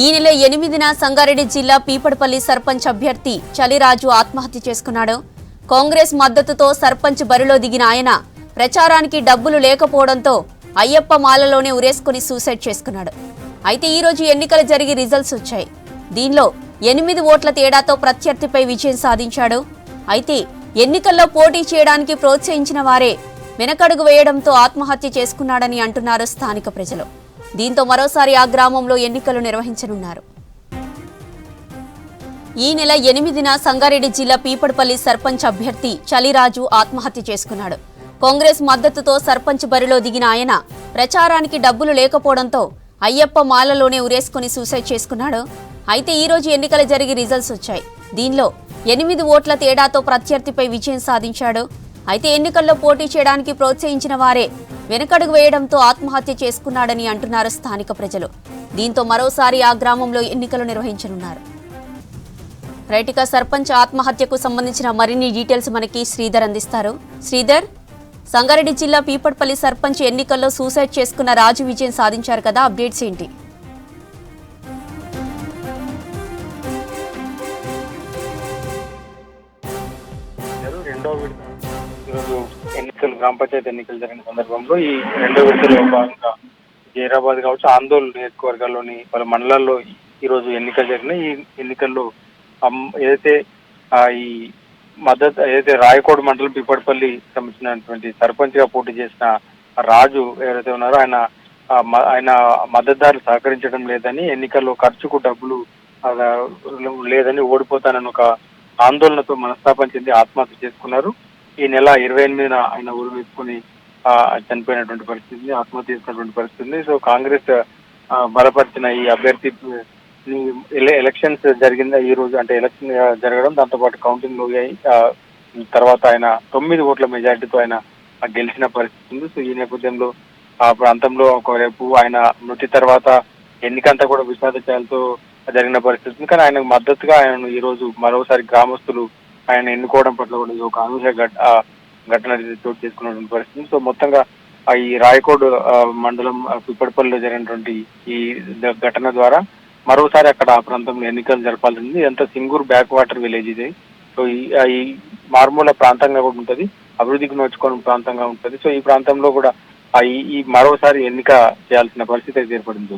ఈ నెల 8న సంగారెడ్డి జిల్లా పీపడపల్లి సర్పంచ్ అభ్యర్థి చలిరాజు ఆత్మహత్య చేసుకున్నాడు. కాంగ్రెస్ మద్దతుతో సర్పంచ్ బరిలో దిగిన ఆయన ప్రచారానికి డబ్బులు లేకపోవడంతో అయ్యప్ప మాలలోనే ఉరేసుకుని సూసైడ్ చేసుకున్నాడు. అయితే ఈ రోజు ఎన్నికలు జరిగి రిజల్ట్స్ వచ్చాయి. దీనిలో 8 ఓట్ల తేడాతో ప్రత్యర్థిపై విజయం సాధించాడు. అయితే ఎన్నికల్లో పోటీ చేయడానికి ప్రోత్సహించిన వారే వెనకడుగు వేయడంతో ఆత్మహత్య చేసుకున్నాడని అంటున్నారు స్థానిక ప్రజలు. దీంతో మరోసారి ఆ గ్రామంలో ఎన్నికలు నిర్వహించనున్నారు. ఈ నెల 8న సంగారెడ్డి జిల్లా పీపడపల్లి సర్పంచ్ అభ్యర్థి చలిరాజు ఆత్మహత్య చేసుకున్నాడు. కాంగ్రెస్ మద్దతుతో సర్పంచ్ బరిలో దిగిన ఆయన ప్రచారానికి డబ్బులు లేకపోవడంతో అయ్యప్ప మాలలోనే ఉరేసుకుని సూసైడ్ చేసుకున్నాడు. అయితే ఈ రోజు ఎన్నికలు జరిగి రిజల్ట్స్ వచ్చాయి. దీనిలో 8 ఓట్ల తేడాతో ప్రత్యర్థిపై విజయం సాధించాడు. అయితే ఎన్నికల్లో పోటీ చేయడానికి ప్రోత్సహించిన వారే వెనకడుగు వేయడంతో ఆత్మహత్య చేసుకున్నాడని అంటున్నారు స్థానిక ప్రజలు. దీంతో మరోసారి ఆ గ్రామంలో ఎన్నికలు నిర్వహించనున్నారు. రైట్గా సర్పంచ్ ఆత్మహత్యకు సంబంధించిన మరిన్ని డీటెయిల్స్ మనకి శ్రీధర్ అందిస్తారు. శ్రీధర్, సంగారెడ్డి జిల్లా పీపడపల్లి సర్పంచ్ ఎన్నికల్లో సూసైడ్ చేసుకున్న రాజు విజయం సాధించారు కదా, అప్డేట్స్ ఏంటి? ఈరోజు ఎన్నికలు గ్రామ పంచాయతీ ఎన్నికలు జరిగిన సందర్భంలో ఈ రెండో విడతలో భాగంగా జైరాబాద్ కావచ్చు, ఆందోళన నియోజకవర్గాల్లోని పలు మండలాల్లో ఈరోజు ఎన్నికలు జరిగినాయి. ఈ ఎన్నికల్లో ఏదైతే ఈ మద్దతు ఏదైతే రాయకోడ్ మండలం పీపడపల్లి సంబంధించినటువంటి సర్పంచ్ గా పోటీ చేసిన రాజు ఎవరైతే ఉన్నారో ఆయన మద్దతుదారులు సహకరించడం లేదని, ఎన్నికల్లో ఖర్చుకు డబ్బులు లేదని, ఓడిపోతానని ఒక ఆందోళనతో మనస్తాపం చెంది ఆత్మహత్య చేసుకున్నారు. ఈ నెల 28న ఆయన ఊరు వేసుకుని చనిపోయినటువంటి పరిస్థితి, ఆత్మహత్య చేసుకున్నటువంటి పరిస్థితి. సో కాంగ్రెస్ బలపరిచిన ఈ అభ్యర్థి ఎలక్షన్స్ జరిగింది ఈ రోజు, అంటే ఎలక్షన్ జరగడం, దాంతోపాటు కౌంటింగ్ తర్వాత ఆయన 9 ఓట్ల మెజార్టీతో ఆయన గెలిచిన పరిస్థితి ఉంది. సో ఈ నేపథ్యంలో ఆ ప్రాంతంలో ఒకవైపు ఆయన మృతి తర్వాత ఎన్నికంతా కూడా విషాదచాలతో జరిగిన పరిస్థితి. కానీ ఆయనకు మద్దతుగా ఆయన ఈ రోజు మరోసారి గ్రామస్తులు ఆయన ఎన్నుకోవడం పట్ల కూడా ఒక అనూహ్య ఘటన చోటు చేసుకున్నటువంటి పరిస్థితి. సో మొత్తంగా ఈ రాయకోడ్ మండలం పిప్పడిపల్లిలో జరిగినటువంటి ఈ ఘటన ద్వారా మరోసారి అక్కడ ఆ ప్రాంతంలో ఎన్నికలు జరపాల్సింది. ఇదంతా సింగూర్ బ్యాక్ వాటర్ విలేజ్ ఇది. సో ఈ మారుమూల ప్రాంతంగా కూడా ఉంటుంది, అభివృద్ధికి నోచుకోని ప్రాంతంగా ఉంటుంది. సో ఈ ప్రాంతంలో కూడా ఈ మరోసారి ఎన్నిక చేయాల్సిన పరిస్థితి అయితే ఏర్పడింది.